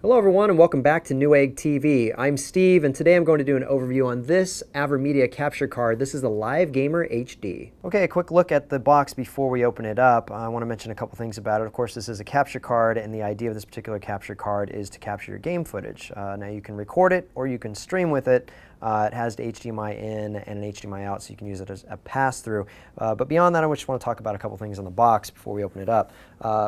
Hello everyone and welcome back to Newegg TV. I'm Steve and today I'm going to do an overview on this AVerMedia capture card. This is the Live Gamer HD. Okay, a quick look at the box before we open it up. I want to mention a couple things about it. Of course, this is a capture card and the idea of this particular capture card is to capture your game footage. Now you can record it or you can stream with it. It has the HDMI in and an HDMI out, so you can use it as a pass-through. But beyond that, I just want to talk about a couple things on the box before we open it up.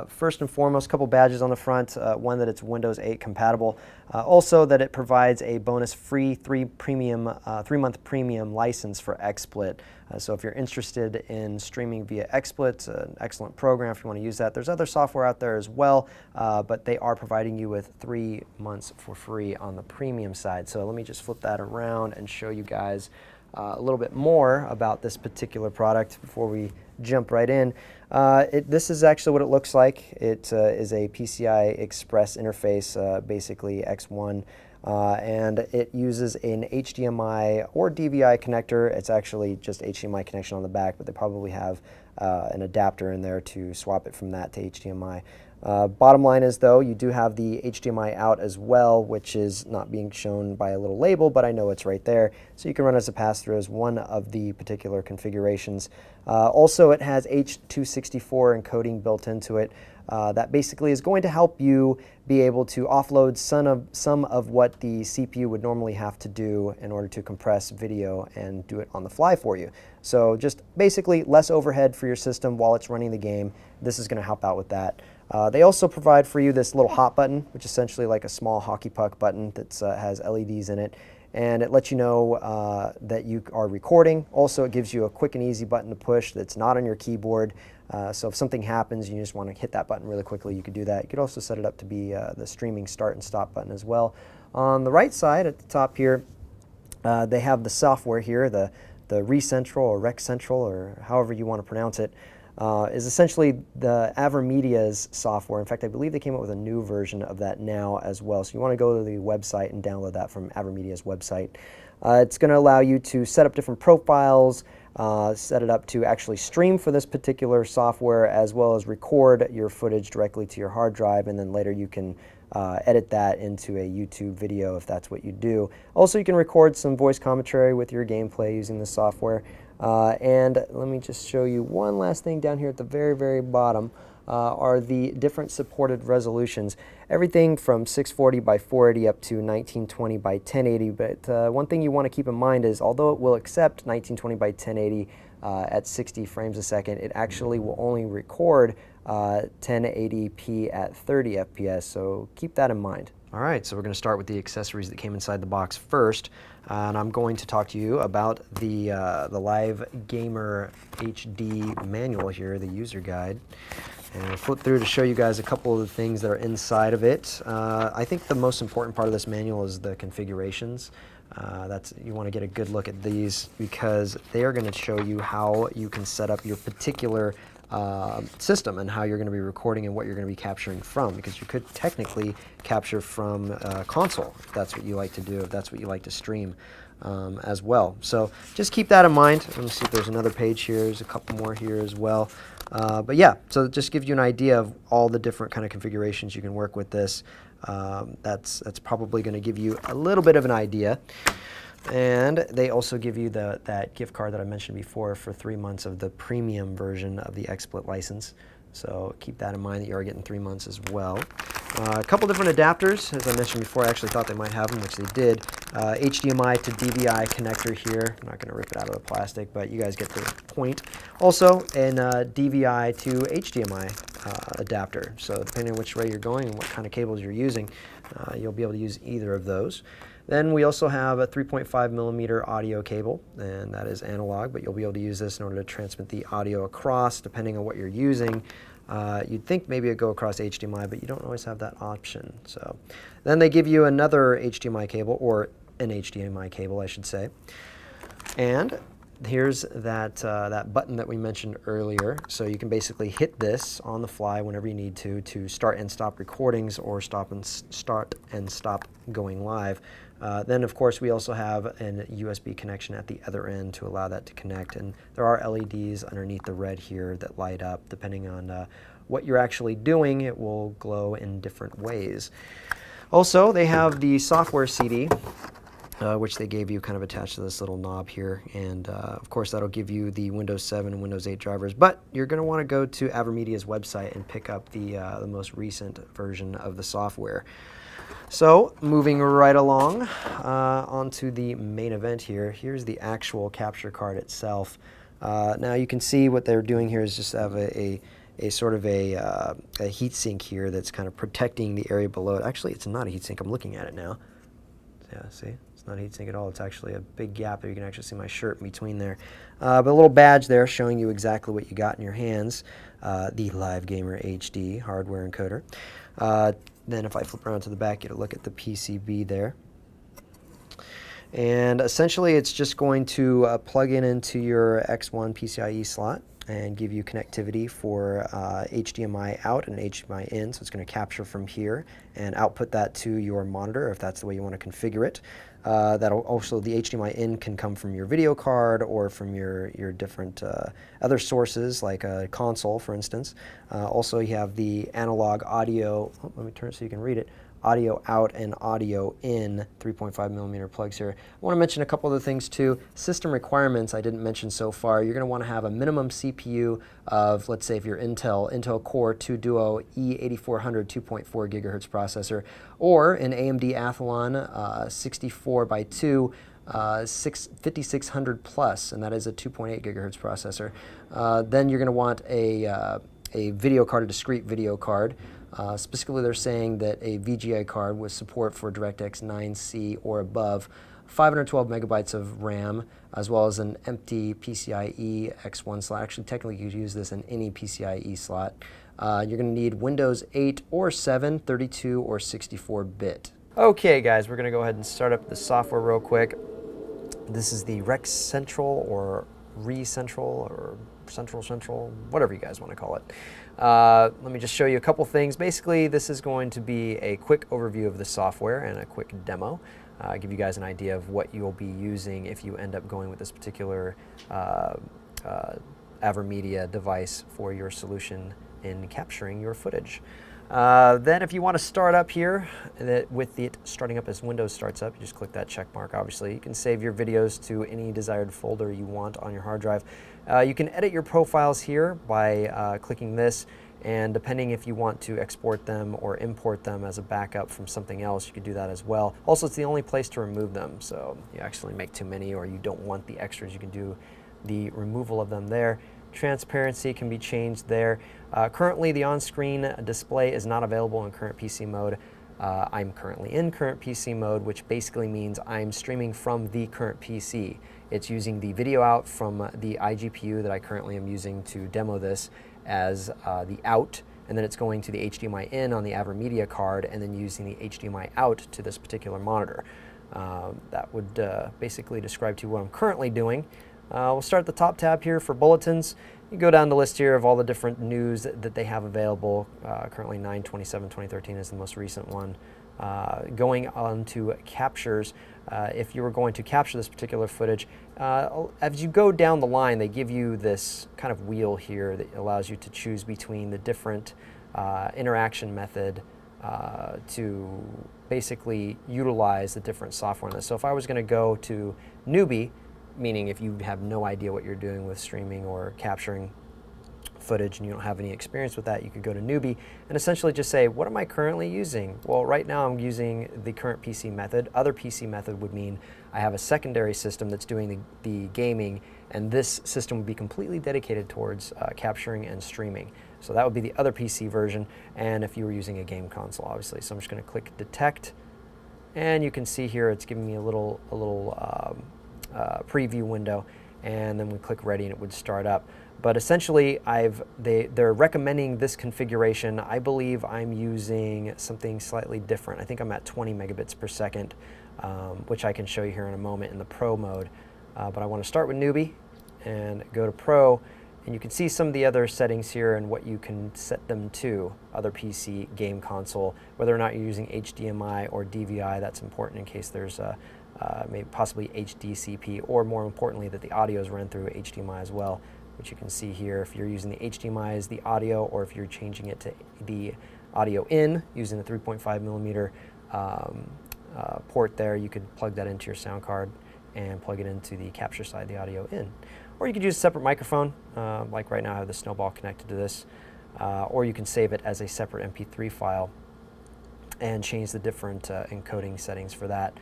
First and foremost, a couple badges on the front. One that it's Windows 8 compatible. Also that it provides a bonus free 3-month premium license for XSplit. So if you're interested in streaming via XSplit, it's an excellent program if you want to use that. There's other software out there as well, but they are providing you with 3 months for free on the premium side. So let me just flip that around and show you guys a little bit more about this particular product before we jump right in. This is actually what it looks like. It is a PCI Express interface, basically X1. And it uses an HDMI or DVI connector. It's actually just HDMI connection on the back, but they probably have an adapter in there to swap it from that to HDMI. Bottom line is, though, you do have the HDMI out as well, which is not being shown by a little label, but I know it's right there. So you can run as a pass-through as one of the particular configurations. Also, it has H.264 encoding built into it. That basically is going to help you be able to offload some of what the CPU would normally have to do in order to compress video and do it on the fly for you. So just basically less overhead for your system while it's running the game. This is going to help out with that. They also provide for you this little hot button, which is essentially like a small hockey puck button that has LEDs in it. And it lets you know that you are recording. Also, it gives you a quick and easy button to push that's not on your keyboard. So if something happens and you just want to hit that button really quickly, you could do that. You could also set it up to be the streaming start and stop button as well. On the right side at the top here, they have the software here, the ReCentral or RecCentral or however you want to pronounce it. Is essentially the AVerMedia's software. In fact, I believe they came up with a new version of that now as well. So you want to go to the website and download that from AVerMedia's website. It's going to allow you to set up different profiles, set it up to actually stream for this particular software, as well as record your footage directly to your hard drive, and then later you can edit that into a YouTube video if that's what you do. Also, you can record some voice commentary with your gameplay using this software. And let me just show you one last thing down here at the very, very bottom are the different supported resolutions. Everything from 640 by 480 up to 1920 by 1080. But one thing you want to keep in mind is, although it will accept 1920 by 1080 at 60 frames a second, it actually will only record 1080p at 30 FPS. So keep that in mind. All right, so we're going to start with the accessories that came inside the box first, and I'm going to talk to you about the Live Gamer HD manual here, the user guide. And I'll flip through to show you guys a couple of the things that are inside of it. I think the most important part of this manual is the configurations. You want to get a good look at these because they are going to show you how you can set up your particular system and how you're going to be recording and what you're going to be capturing from, because you could technically capture from a console if that's what you like to do, if that's what you like to stream as well. So just keep that in mind. Let me see if there's another page here. There's a couple more here as well. But yeah, so it just gives you an idea of all the different kind of configurations you can work with this. That's probably going to give you a little bit of an idea. And they also give you that gift card that I mentioned before for 3 months of the premium version of the XSplit license. So keep that in mind that you are getting 3 months as well. A couple different adapters. As I mentioned before, I actually thought they might have them, which they did. HDMI to DVI connector here. I'm not going to rip it out of the plastic, but you guys get the point. Also, an DVI to HDMI adapter. So depending on which way you're going and what kind of cables you're using, you'll be able to use either of those. Then we also have a 3.5mm audio cable, and that is analog, but you'll be able to use this in order to transmit the audio across, depending on what you're using. You'd think maybe it'd go across HDMI, but you don't always have that option. So then they give you another HDMI cable, or an HDMI cable, I should say. And here's that button that we mentioned earlier. So you can basically hit this on the fly whenever you need to start and stop recordings or start and stop going live. Then, of course, we also have a USB connection at the other end to allow that to connect. And there are LEDs underneath the red here that light up. Depending on what you're actually doing, it will glow in different ways. Also, they have the software CD, which they gave you kind of attached to this little knob here. And of course, that'll give you the Windows 7 and Windows 8 drivers. But you're going to want to go to AVerMedia's website and pick up the most recent version of the software. So, moving right along onto the main event here. Here's the actual capture card itself. Now you can see what they're doing here is just have a sort of a heat sink here that's kind of protecting the area below it. Actually, it's not a heat sink. I'm looking at it now. Yeah, see? It's not a heat sink at all. It's actually a big gap there. You can actually see my shirt in between there. But a little badge there showing you exactly what you got in your hands. The Live Gamer HD hardware encoder. Then if I flip around to the back, you get a look at the PCB there. And essentially, it's just going to plug in into your X1 PCIe slot and give you connectivity for HDMI out and HDMI in. So it's going to capture from here and output that to your monitor if that's the way you want to configure it. That'll also, the HDMI in can come from your video card or from your different other sources like a console, for instance. Also, you have the analog audio. Oh, let me turn it so you can read it. Audio out and audio in 3.5mm plugs here. I want to mention a couple other things too. System requirements I didn't mention so far. You're going to want to have a minimum CPU of, let's say if you're Intel Core 2 Duo E8400 2.4 gigahertz processor, or an AMD Athlon 64 by 2 5600 plus, and that is a 2.8 gigahertz processor. Then you're going to want a video card, a discrete video card. Specifically, they're saying that a VGA card with support for DirectX 9C or above, 512 megabytes of RAM, as well as an empty PCIe X1 slot. Actually, technically, you could use this in any PCIe slot. You're going to need Windows 8 or 7, 32 or 64-bit. Okay, guys, we're going to go ahead and start up the software real quick. This is the Rex Central or ReCentral or Central, whatever you guys want to call it. Let me just show you a couple things. Basically, this is going to be a quick overview of the software and a quick demo. Give you guys an idea of what you'll be using if you end up going with this particular AVerMedia device for your solution in capturing your footage. Then if you want to start up here, with it starting up as Windows starts up, you just click that check mark, obviously. You can save your videos to any desired folder you want on your hard drive. You can edit your profiles here by clicking this, and depending if you want to export them or import them as a backup from something else, you can do that as well. Also, it's the only place to remove them, so you actually make too many or you don't want the extras, you can do the removal of them there. Transparency can be changed there. Currently, the on-screen display is not available in current PC mode. I'm currently in current PC mode, which basically means I'm streaming from the current PC. It's using the video out from the iGPU that I currently am using to demo this as the out, and then it's going to the HDMI in on the AVerMedia card, and then using the HDMI out to this particular monitor. That would basically describe to you what I'm currently doing. We'll start at the top tab here for bulletins. You go down the list here of all the different news that they have available. Currently 9/27/2013 is the most recent one. Going on to captures, if you were going to capture this particular footage, as you go down the line, they give you this kind of wheel here that allows you to choose between the different interaction method to basically utilize the different software on this. So if I was going to go to Newbie, meaning if you have no idea what you're doing with streaming or capturing footage and you don't have any experience with that, you could go to Newbie and essentially just say, what am I currently using? Well, right now I'm using the current PC method. Other PC method would mean I have a secondary system that's doing the gaming, and this system would be completely dedicated towards capturing and streaming. So that would be the other PC version, and if you were using a game console, obviously. So I'm just going to click Detect, and you can see here it's giving me a little preview window, and then we click Ready and it would start up. But essentially, they're recommending this configuration. I believe I'm using something slightly different. I think I'm at 20 megabits per second, which I can show you here in a moment in the Pro mode. But I want to start with Newbie and go to Pro, and you can see some of the other settings here and what you can set them to. Other PC, game console, whether or not you're using HDMI or DVI, that's important in case there's maybe possibly HDCP, or more importantly that the audio is run through HDMI as well, which you can see here if you're using the HDMI as the audio, or if you're changing it to the audio in using the 3.5mm port there, you could plug that into your sound card and plug it into the capture side of the audio in. Or you could use a separate microphone, like right now I have the Snowball connected to this, or you can save it as a separate MP3 file and change the different encoding settings for that.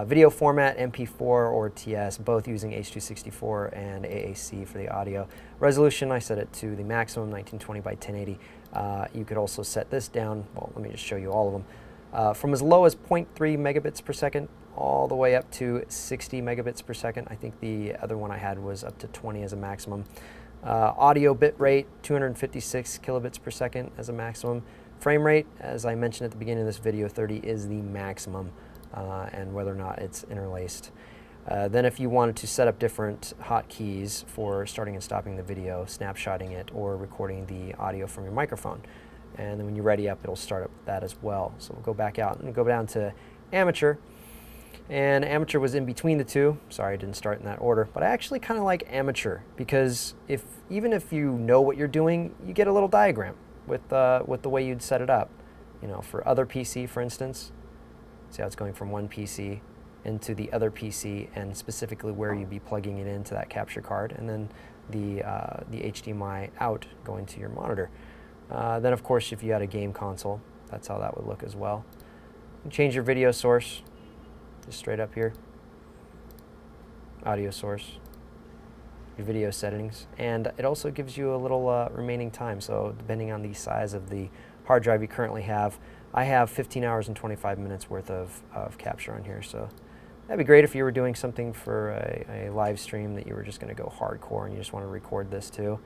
Video format, MP4 or TS, both using H.264 and AAC for the audio. Resolution, I set it to the maximum, 1920 by 1080. You could also set this down, well, let me just show you all of them, from as low as 0.3 megabits per second all the way up to 60 megabits per second. I think the other one I had was up to 20 as a maximum. Audio bit rate, 256 kilobits per second as a maximum. Frame rate, as I mentioned at the beginning of this video, 30 is the maximum, and whether or not it's interlaced. Then if you wanted to set up different hotkeys for starting and stopping the video, snapshotting it, or recording the audio from your microphone. And then when you're ready up, it'll start up that as well. So we'll go back out and go down to amateur. And amateur was in between the two. Sorry, I didn't start in that order, but I actually kind of like amateur because even if you know what you're doing, you get a little diagram with the way you'd set it up. You know, for other PC, for instance, see how it's going from one PC into the other PC, and specifically where you'd be plugging it into that capture card, and then the HDMI out going to your monitor. Then, of course, if you had a game console, that's how that would look as well. You change your video source, just straight up here. Audio source, your video settings, and it also gives you a little remaining time. So depending on the size of the hard drive you currently have, I have 15 hours and 25 minutes worth of capture on here. So that'd be great if you were doing something for a live stream that you were just going to go hardcore and you just want to record this too.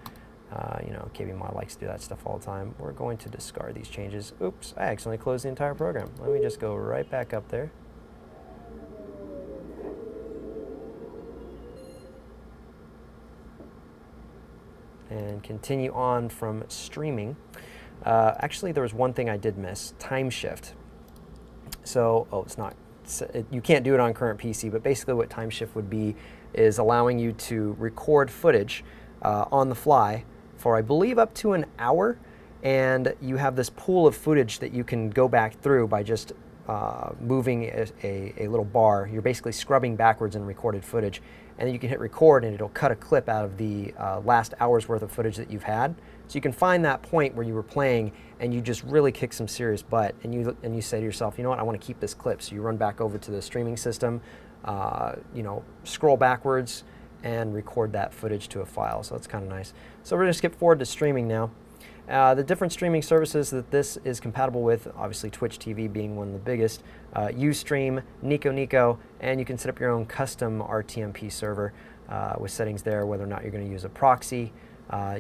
You know, KB Mod likes to do that stuff all the time. We're going to discard these changes. Oops, I accidentally closed the entire program. Let me just go right back up there. And continue on from streaming. Actually, there was one thing I did miss, time shift. So, you can't do it on current PC, but basically what time shift would be is allowing you to record footage on the fly for, I believe, up to an hour, and you have this pool of footage that you can go back through by just moving a little bar. You're basically scrubbing backwards in recorded footage, and then you can hit record and it'll cut a clip out of the last hour's worth of footage that you've had. So you can find that point where you were playing and you just really kick some serious butt, and you say to yourself, you know what, I want to keep this clip. So you run back over to the streaming system, you know, scroll backwards and record that footage to a file. So that's kind of nice. So we're going to skip forward to streaming now. The different streaming services that this is compatible with, obviously Twitch TV being one of the biggest, Ustream, Nico, and you can set up your own custom RTMP server with settings there, whether or not you're going to use a proxy,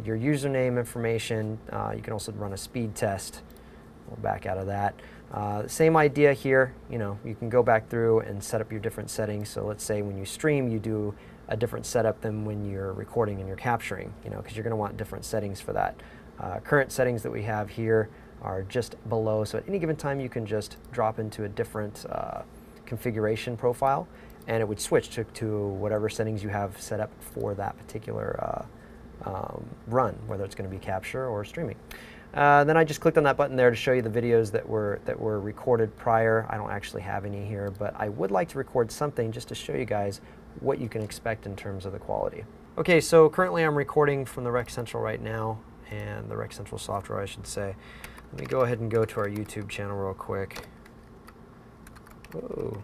your username information. You can also run a speed test. We'll back out of that. Same idea here. You know, you can go back through and set up your different settings. So let's say when you stream, you do a different setup than when you're recording and you're capturing, you know, because you're going to want different settings for that. Current settings that we have here are just below, so at any given time you can just drop into a different configuration profile, and it would switch to whatever settings you have set up for that particular run, whether it's going to be capture or streaming. Then I just clicked on that button there to show you the videos that were recorded prior. I don't actually have any here, but I would like to record something just to show you guys what you can expect in terms of the quality. Okay, so currently I'm recording from the Rec Central right now, and the Rec Central software, I should say. Let me go ahead and go to our YouTube channel real quick. Whoa.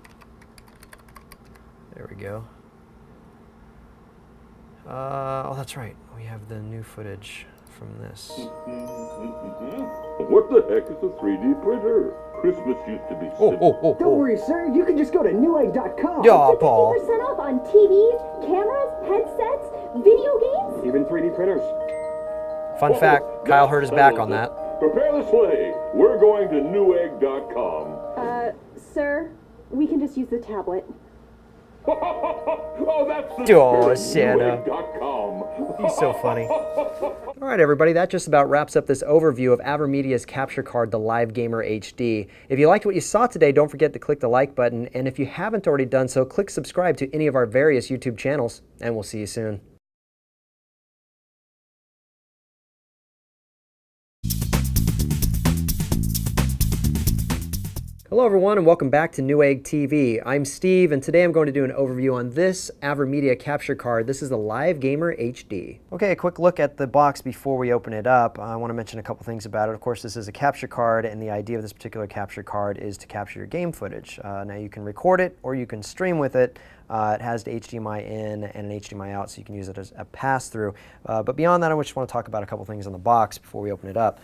There we go. Oh, that's right. We have the new footage from this. What the heck is a 3D printer? Christmas used to be simple. Don't worry, sir. You can just go to Newegg.com. Yeah, Up to Paul. 50% off on TVs, cameras, headsets, video games. Even 3D printers. Fun fact, Kyle hurt his back on that. Prepare the sleigh. We're going to Newegg.com. Sir, we can just use the tablet. Oh, that's the Oh, spirit. Santa. Newegg.com. He's so funny. All right, everybody, that just about wraps up this overview of AVerMedia's capture card, the Live Gamer HD. If you liked what you saw today, don't forget to click the like button, and if you haven't already done so, click subscribe to any of our various YouTube channels, and we'll see you soon. Hello everyone and welcome back to Newegg TV. I'm Steve and today I'm going to do an overview on this AVerMedia capture card. This is the Live Gamer HD. Okay, a quick look at the box before we open it up. I want to mention a couple things about it. Of course, this is a capture card and the idea of this particular capture card is to capture your game footage. Now you can record it or you can stream with it. It has the HDMI in and an HDMI out, so you can use it as a pass-through. But beyond that, I just want to talk about a couple things on the box before we open it up.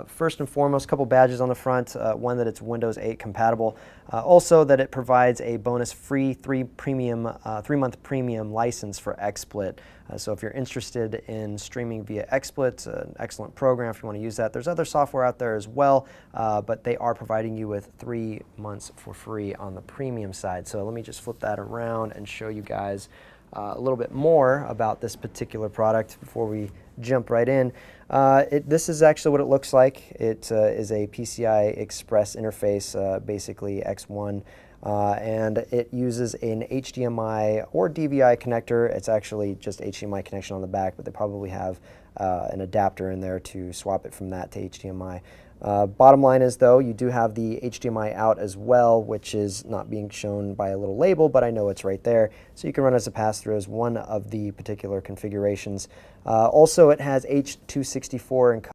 First and foremost, a couple badges on the front. One that it's Windows 8 compatible. Also that it provides a bonus free 3-month premium license for XSplit. So if you're interested in streaming via XSplit, an excellent program if you want to use that. There's other software out there as well, but they are providing you with 3 months for free on the premium side. So let me just flip that around and show you guys a little bit more about this particular product before we jump right in. This is actually what it looks like. It is a PCI Express interface, basically X1. And it uses an HDMI or DVI connector. It's actually just HDMI connection on the back, but they probably have an adapter in there to swap it from that to HDMI. Bottom line is, though, you do have the HDMI out as well, which is not being shown by a little label, but I know it's right there. So you can run as a pass-through as one of the particular configurations. Also, it has H.264